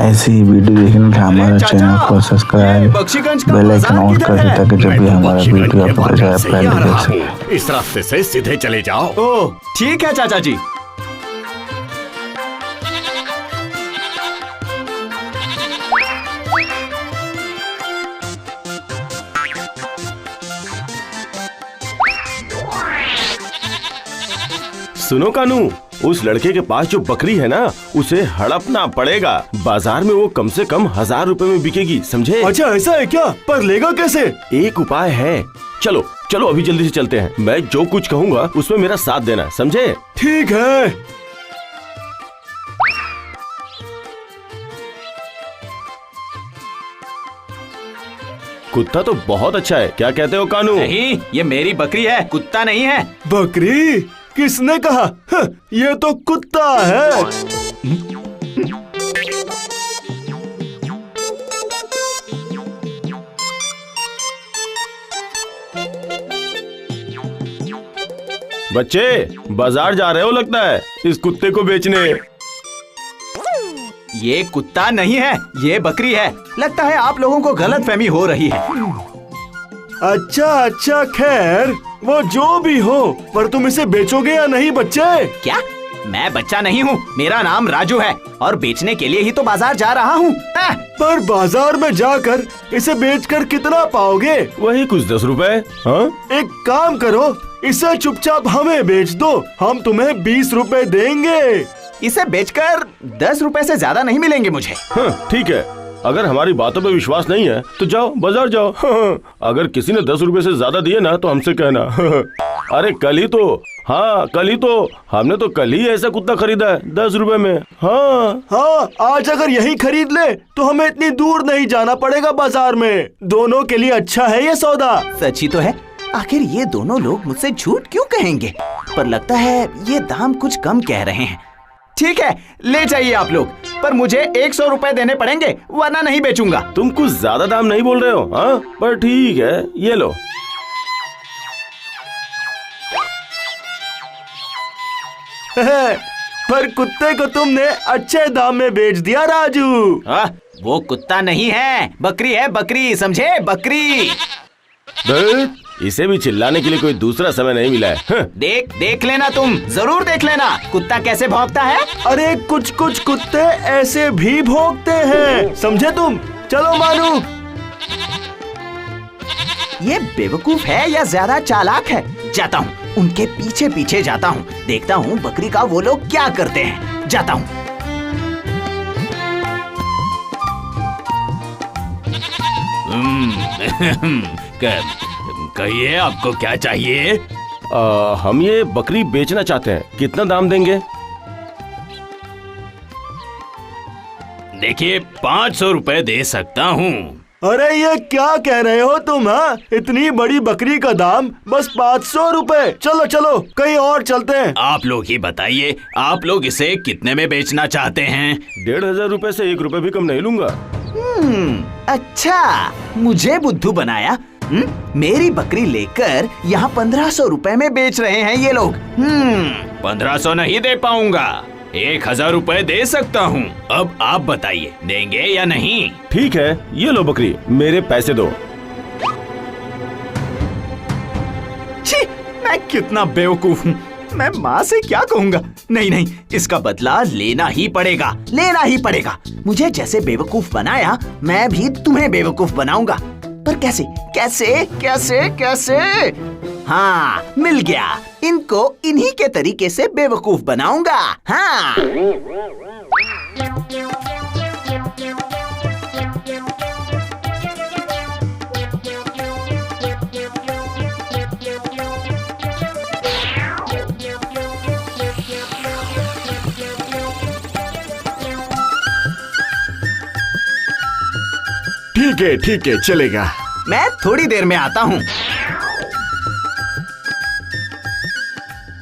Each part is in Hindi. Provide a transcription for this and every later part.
ऐसी ही वीडियो देखने के लिए हमारे चैनल को सब्सक्राइब, बेल आइकन ऑन कर दे ताकि जब भी हमारा वीडियो अपलोड हो जाए पहले देख सके। इस रास्ते से सीधे चले जाओ। ओह ठीक है चाचा जी। सुनो कानू, उस लड़के के पास जो बकरी है ना, उसे हड़पना पड़ेगा। बाजार में वो कम से कम 1000 रुपए में बिकेगी, समझे? अच्छा ऐसा है क्या? पर लेगा कैसे? एक उपाय है। चलो चलो अभी जल्दी से चलते हैं। मैं जो कुछ कहूँगा उसमें मेरा साथ देना, समझे? ठीक है। कुत्ता तो बहुत अच्छा है, क्या कहते हो कानू? नहीं, ये मेरी बकरी है, कुत्ता नहीं है। बकरी? किसने कहा? ये तो कुत्ता है। बच्चे बाजार जा रहे हो लगता है इस कुत्ते को बेचने। ये कुत्ता नहीं है, ये बकरी है। लगता है आप लोगों को गलतफहमी हो रही है। अच्छा अच्छा, खैर वो जो भी हो, पर तुम इसे बेचोगे या नहीं बच्चे? क्या? मैं बच्चा नहीं हूँ, मेरा नाम राजू है और बेचने के लिए ही तो बाजार जा रहा हूँ। पर बाजार में जाकर इसे बेचकर कितना पाओगे? वही कुछ 10 रुपए। हाँ? एक काम करो, इसे चुपचाप हमें बेच दो, हम तुम्हें 20 रुपए देंगे। इसे बेचकर 10 रुपए से ज्यादा नहीं मिलेंगे मुझे। हाँ, ठीक है। अगर हमारी बातों पे विश्वास नहीं है तो जाओ बाजार जाओ। अगर किसी ने 10 रुपए से ज्यादा दिए ना तो हमसे कहना। अरे कल ही तो, हाँ कल ही तो, हमने तो कल ही ऐसा कुत्ता खरीदा है 10 रुपए में। हाँ हाँ, आज अगर यही खरीद ले तो हमें इतनी दूर नहीं जाना पड़ेगा बाजार में। दोनों के लिए अच्छा है ये सौदा। सच ही तो है। आखिर ये दोनों लोग मुझसे झूठ क्यों कहेंगे? पर लगता है ये दाम कुछ कम कह रहे हैं। ठीक है, ले जाइए आप लोग, पर मुझे 100 रुपए देने पड़ेंगे, वरना नहीं बेचूंगा। तुम कुछ ज्यादा दाम नहीं बोल रहे हो? हाँ पर ठीक है, ये लो। पर कुत्ते को तुमने अच्छे दाम में बेच दिया राजू। वो कुत्ता नहीं है, बकरी है, बकरी, समझे? बकरी। इसे भी चिल्लाने के लिए कोई दूसरा समय नहीं मिला है। देख लेना, तुम जरूर देख लेना कुत्ता कैसे भौंकता है। अरे कुछ कुछ कुत्ते ऐसे भी भौंकते हैं, समझे तुम? चलो मानू। ये बेवकूफ है या ज्यादा चालाक है? जाता हूँ, उनके पीछे पीछे जाता हूँ, देखता हूँ बकरी का वो लोग क्या करते हैं। जाता हूँ। कहिए आपको क्या चाहिए? हम ये बकरी बेचना चाहते हैं, कितना दाम देंगे? देखिए 500 रुपए दे सकता हूँ। अरे ये क्या कह रहे हो तुम? हाँ, इतनी बड़ी बकरी का दाम बस 500 रुपए? चलो चलो कहीं और चलते हैं। आप लोग ही बताइए, आप लोग इसे कितने में बेचना चाहते हैं? 1500 रुपए से 1 रुपए भी कम नहीं लूंगा। अच्छा, मुझे बुद्धू बनाया। मेरी बकरी लेकर यहाँ 1500 रुपए में बेच रहे हैं ये लोग। 1500 नहीं दे पाऊंगा, 1000 रुपए दे सकता हूँ। अब आप बताइए, देंगे या नहीं? ठीक है, ये लो बकरी, मेरे पैसे दो। छी, मैं कितना बेवकूफ हूँ। मैं माँ से क्या कहूँगा? नहीं नहीं, इसका बदला लेना ही पड़ेगा, लेना ही पड़ेगा। मुझे जैसे बेवकूफ बनाया, मैं भी तुम्हें बेवकूफ बनाऊंगा। पर कैसे कैसे कैसे कैसे? हाँ, मिल गया। इनको इन्हीं के तरीके से बेवकूफ बनाऊंगा। हाँ। ठीक है चलेगा। मैं थोड़ी देर में आता हूँ।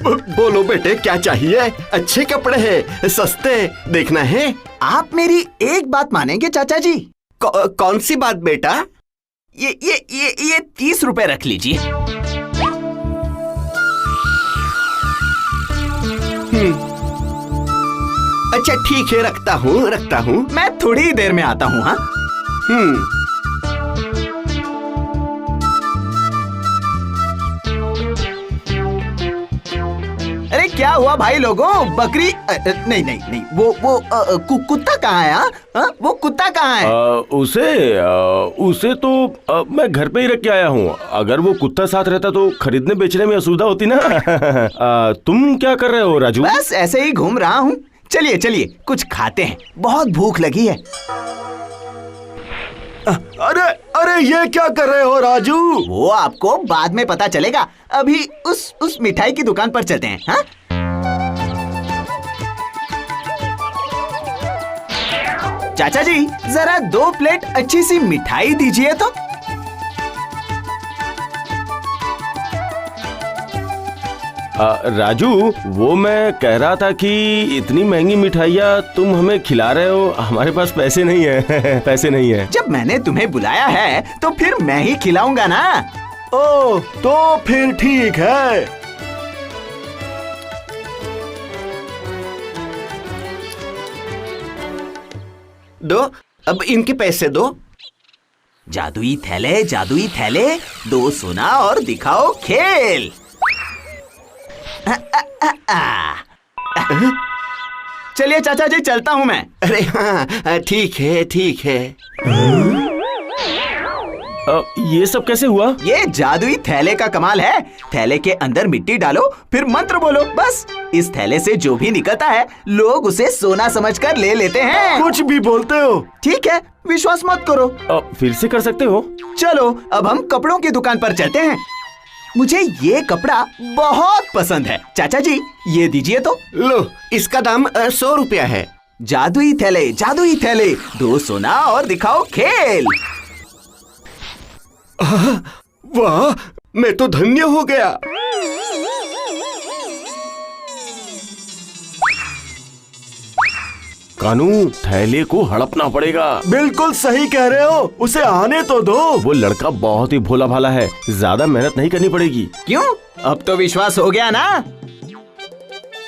बोलो बेटे क्या चाहिए? अच्छे कपड़े हैं, सस्ते, देखना है। आप मेरी एक बात मानेंगे चाचा जी? कौन सी बात बेटा? ये 30 रुपए रख लीजिए। अच्छा ठीक है, रखता हूँ। मैं थोड़ी ही देर में आता हूँ। हाँ अरे क्या हुआ भाई लोगों? बकरी नहीं वो कुत्ता कहाँ है? हाँ? वो कुत्ता कहाँ है? उसे तो मैं घर पे ही रख के आया हूँ। अगर वो कुत्ता साथ रहता तो खरीदने बेचने में असुविधा होती ना। तुम क्या कर रहे हो राजू? बस ऐसे ही घूम रहा हूँ। चलिए चलिए कुछ खाते हैं, बहुत भूख लगी है। अरे अरे ये क्या कर रहे हो राजू? वो आपको बाद में पता चलेगा। अभी उस मिठाई की दुकान पर चलते हैं। हाँ? चाचा जी जरा 2 प्लेट अच्छी सी मिठाई दीजिए तो। राजू, वो मैं कह रहा था कि इतनी महंगी मिठाइयाँ तुम हमें खिला रहे हो, हमारे पास पैसे नहीं है। पैसे नहीं है। जब मैंने तुम्हें बुलाया है तो फिर मैं ही खिलाऊंगा ना। ओ तो फिर ठीक है। दो, अब इनके पैसे दो। जादुई थैले, 2 सोना और दिखाओ खेल। चलिए चाचा जी चलता हूँ मैं। अरे हाँ ठीक है। ये सब कैसे हुआ? ये जादुई थैले का कमाल है। थैले के अंदर मिट्टी डालो, फिर मंत्र बोलो, बस इस थैले से जो भी निकलता है लोग उसे सोना समझकर ले लेते हैं। कुछ भी बोलते हो। ठीक है, विश्वास मत करो। फिर से कर सकते हो। चलो अब हम कपड़ों की दुकान पर चलते हैं। मुझे ये कपड़ा बहुत पसंद है। चाचा जी ये दीजिए तो। लो, इसका दाम 100 रुपया है। जादुई थैले, 2 सोना और दिखाओ खेल। वाह, मैं तो धन्य हो गया। कानू, थैले को हड़पना पड़ेगा। बिल्कुल सही कह रहे हो, उसे आने तो दो। वो लड़का बहुत ही भोला भाला है, ज्यादा मेहनत नहीं करनी पड़ेगी। क्यों? अब तो विश्वास हो गया ना?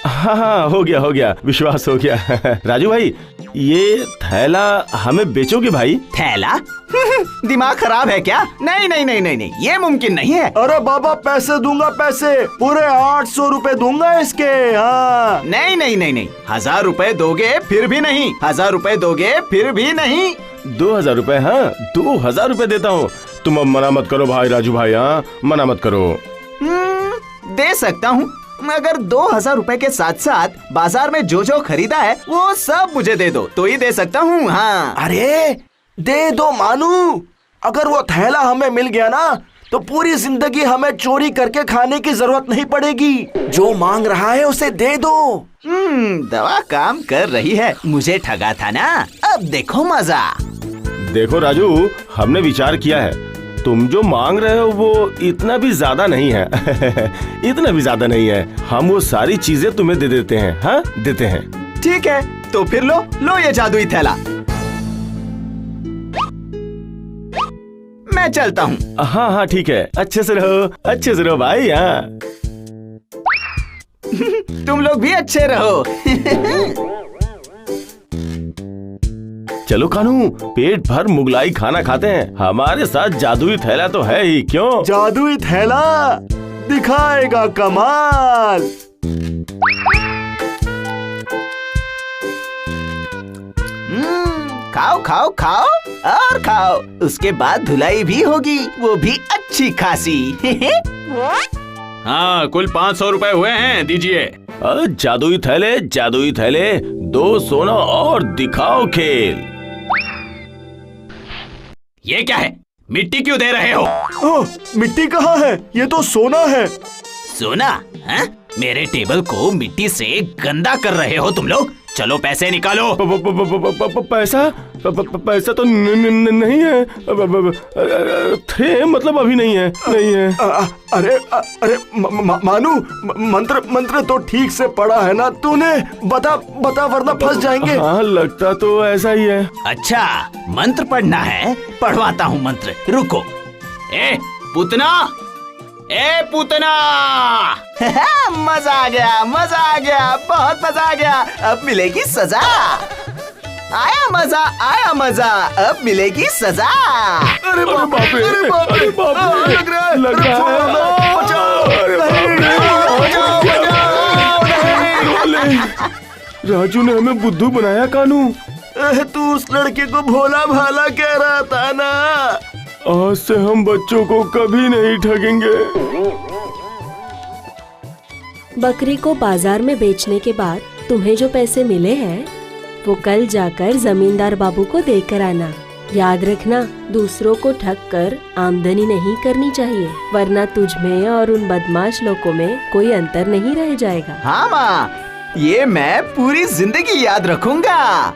हाँ, हो गया, विश्वास हो गया। राजू भाई, ये थैला हमें बेचोगे भाई? थैला? दिमाग खराब है क्या? नहीं, ये मुमकिन नहीं है। अरे बाबा पैसे दूंगा, पैसे पूरे 800 रुपए दूंगा इसके। हाँ नहीं, 1000 रुपए दोगे फिर भी नहीं। 1000 रुपए दोगे फिर भी नहीं। 2000 रुपए? हाँ, 2000 रुपए देता हूँ। तुम अब मना मत करो भाई राजू भाई। हाँ, मना मत करो। दे सकता हूँ, मगर 2000 रुपए के साथ साथ बाजार में जो खरीदा है वो सब मुझे दे दो तो ही दे सकता हूँ। हाँ अरे दे दो मानू, अगर वो थैला हमें मिल गया ना तो पूरी जिंदगी हमें चोरी करके खाने की जरूरत नहीं पड़ेगी। जो मांग रहा है उसे दे दो। दवा काम कर रही है। मुझे ठगा था ना, अब देखो मजा। देखो राजू, हमने विचार किया है, तुम जो मांग रहे हो वो इतना भी ज्यादा नहीं है। इतना भी ज्यादा नहीं है। हम वो सारी चीजें तुम्हें दे देते हैं। हाँ, देते हैं। ठीक है, तो फिर लो ये जादुई थैला। मैं चलता हूँ। हाँ, ठीक है। अच्छे से रहो भाई। हाँ। तुम लोग भी अच्छे रहो। चलो कानू, पेट भर मुगलाई खाना खाते हैं। हमारे साथ जादुई थैला तो है ही। क्यों? जादुई थैला दिखाएगा कमाल। खाओ और खाओ। उसके बाद धुलाई भी होगी, वो भी अच्छी खासी। हाँ, कुल 500 रुपए हुए हैं, दीजिए। जादुई थैले, 2 सोना और दिखाओ खेल। ये क्या है? मिट्टी क्यों दे रहे हो? ओह, मिट्टी कहाँ है? ये तो सोना है। सोना? हाँ? मेरे टेबल को मिट्टी से गंदा कर रहे हो तुम लोग। चलो पैसे निकालो। पैसा तो नहीं है। थे मतलब अभी नहीं है। अरे मानू, मंत्र तो ठीक से पढ़ा है ना तूने? बता वरना फंस जाएंगे। हाँ, लगता तो ऐसा ही है। अच्छा, मंत्र पढ़ना है, पढ़वाता हूँ मंत्र। रुको। ए पुतना, ए पूतना! मजा आ गया, मजा आ गया, बहुत मजा आ गया। अब मिलेगी सजा। आया मजा, अब मिलेगी सजा। अरे बाप रे, अरे बाप रे, लग रहा है, राजू ने हमें बुद्धू बनाया कानू। तू उस लड़के को भोला भाला कह रहा था ना। आज से हम बच्चों को कभी नहीं ठगेंगे। बकरी को बाजार में बेचने के बाद तुम्हें जो पैसे मिले हैं वो कल जाकर जमींदार बाबू को देकर आना। याद रखना, दूसरों को ठग कर आमदनी नहीं करनी चाहिए, वरना तुझ में और उन बदमाश लोगों में कोई अंतर नहीं रह जाएगा। हाँ माँ, ये मैं पूरी जिंदगी याद रखूंगा।